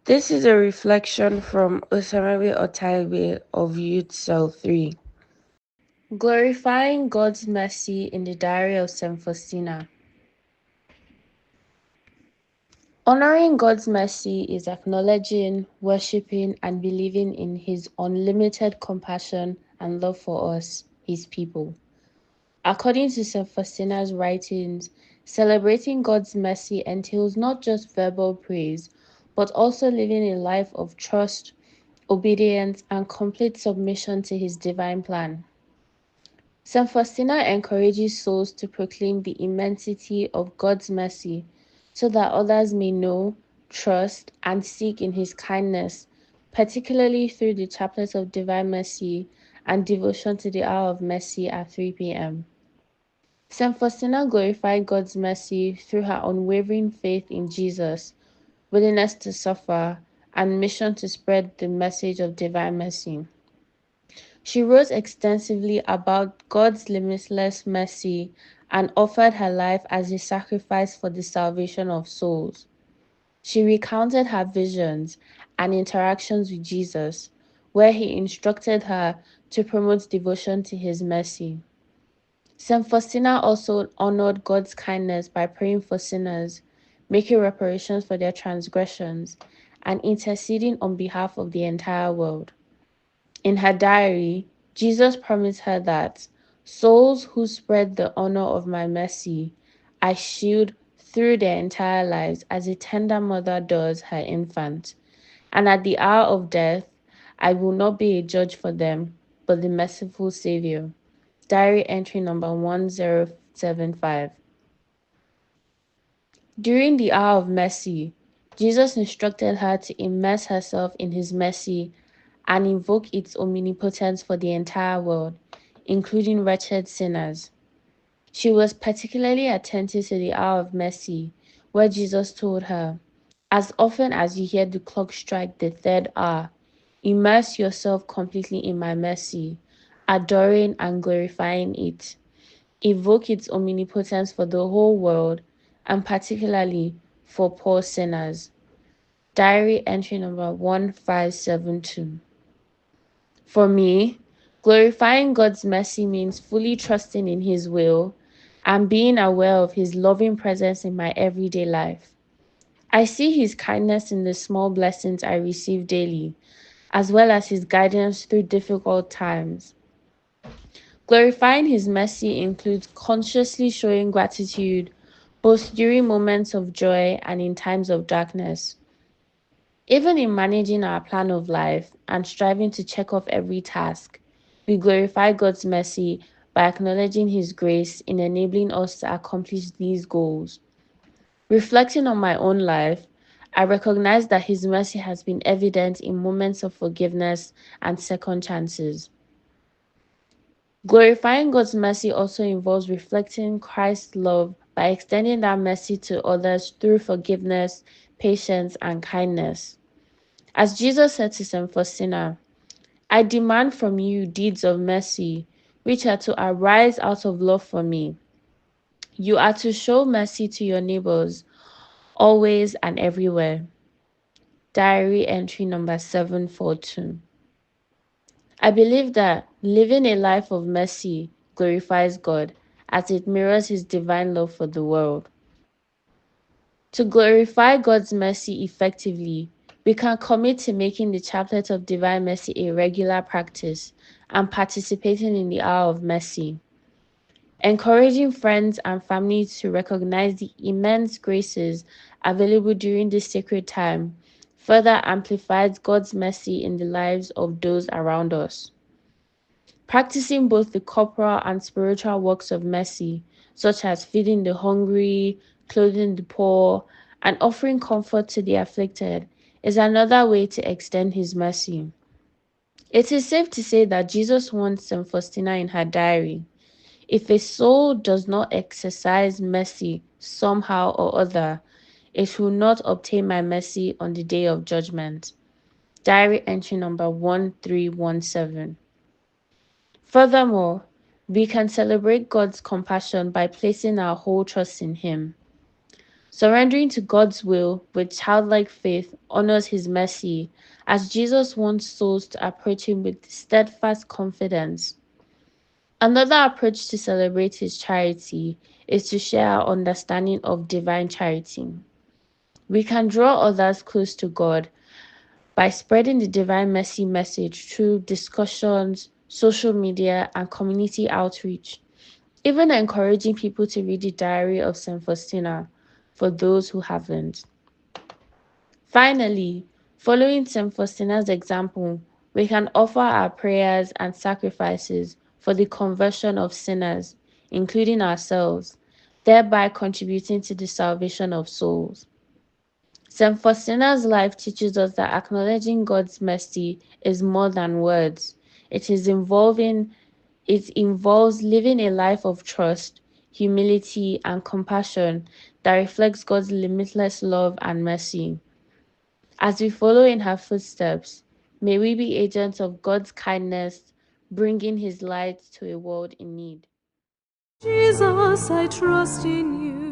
This is a reflection from Osamabe Otaibe of Youth Cell 3. Glorifying God's Mercy in the Diary of St. Faustina. Honoring God's mercy is acknowledging, worshipping, and believing in His unlimited compassion and love for us, His people. According to St. Faustina's writings, celebrating God's mercy entails not just verbal praise, but also living a life of trust, obedience, and complete submission to His divine plan. St. Faustina encourages souls to proclaim the immensity of God's mercy so that others may know, trust, and seek in His kindness, particularly through the Chaplet of Divine Mercy and devotion to the Hour of Mercy at 3 p.m. St. Faustina glorified God's mercy through her unwavering faith in Jesus, willingness to suffer, and mission to spread the message of divine mercy. She wrote extensively about God's limitless mercy and offered her life as a sacrifice for the salvation of souls. She recounted her visions and interactions with Jesus, where he instructed her to promote devotion to his mercy. St. Faustina also honored God's kindness by praying for sinners, making reparations for their transgressions, and interceding on behalf of the entire world. In her diary, Jesus promised her that souls who spread the honor of my mercy, I shield through their entire lives as a tender mother does her infant. And at the hour of death, I will not be a judge for them, but the merciful Savior. Diary entry number 1075. During the hour of mercy, Jesus instructed her to immerse herself in his mercy and invoke its omnipotence for the entire world, including wretched sinners. She was particularly attentive to the hour of mercy, where Jesus told her, "As often as you hear the clock strike the third hour, immerse yourself completely in my mercy, adoring and glorifying it. Evoke its omnipotence for the whole world, and particularly for poor sinners." Diary entry number 1572. For me, glorifying God's mercy means fully trusting in His will and being aware of His loving presence in my everyday life. I see His kindness in the small blessings I receive daily, as well as His guidance through difficult times. Glorifying His mercy includes consciously showing gratitude both during moments of joy and in times of darkness. Even in managing our plan of life and striving to check off every task, we glorify God's mercy by acknowledging His grace in enabling us to accomplish these goals. Reflecting on my own life, I recognize that His mercy has been evident in moments of forgiveness and second chances. Glorifying God's mercy also involves reflecting Christ's love by extending that mercy to others through forgiveness, patience, and kindness. As Jesus said to St. Faustina, "I demand from you deeds of mercy, which are to arise out of love for me. You are to show mercy to your neighbors, always and everywhere." Diary entry number 742. I believe that living a life of mercy glorifies God as it mirrors His divine love for the world. To glorify God's mercy effectively, we can commit to making the Chaplet of Divine Mercy a regular practice and participating in the hour of mercy. Encouraging friends and family to recognize the immense graces available during this sacred time further amplifies God's mercy in the lives of those around us. Practicing both the corporal and spiritual works of mercy, such as feeding the hungry, clothing the poor, and offering comfort to the afflicted, is another way to extend His mercy. It is safe to say that Jesus warned St. Faustina in her diary, "If a soul does not exercise mercy somehow or other, it will not obtain my mercy on the day of judgment." Diary entry number 1317. Furthermore, we can celebrate God's compassion by placing our whole trust in Him. Surrendering to God's will with childlike faith honors his mercy, as Jesus wants souls to approach him with steadfast confidence. Another approach to celebrate his charity is to share our understanding of divine charity. We can draw others close to God by spreading the divine mercy message through discussions, social media, and community outreach, even encouraging people to read the diary of St. Faustina for those who haven't. Finally, following St. Faustina's example, we can offer our prayers and sacrifices for the conversion of sinners, including ourselves, thereby contributing to the salvation of souls. St. Faustina's life teaches us that acknowledging God's mercy is more than words. It involves living a life of trust, humility, and compassion that reflects God's limitless love and mercy. As we follow in her footsteps, may we be agents of God's kindness, bringing his light to a world in need. Jesus, I trust in you.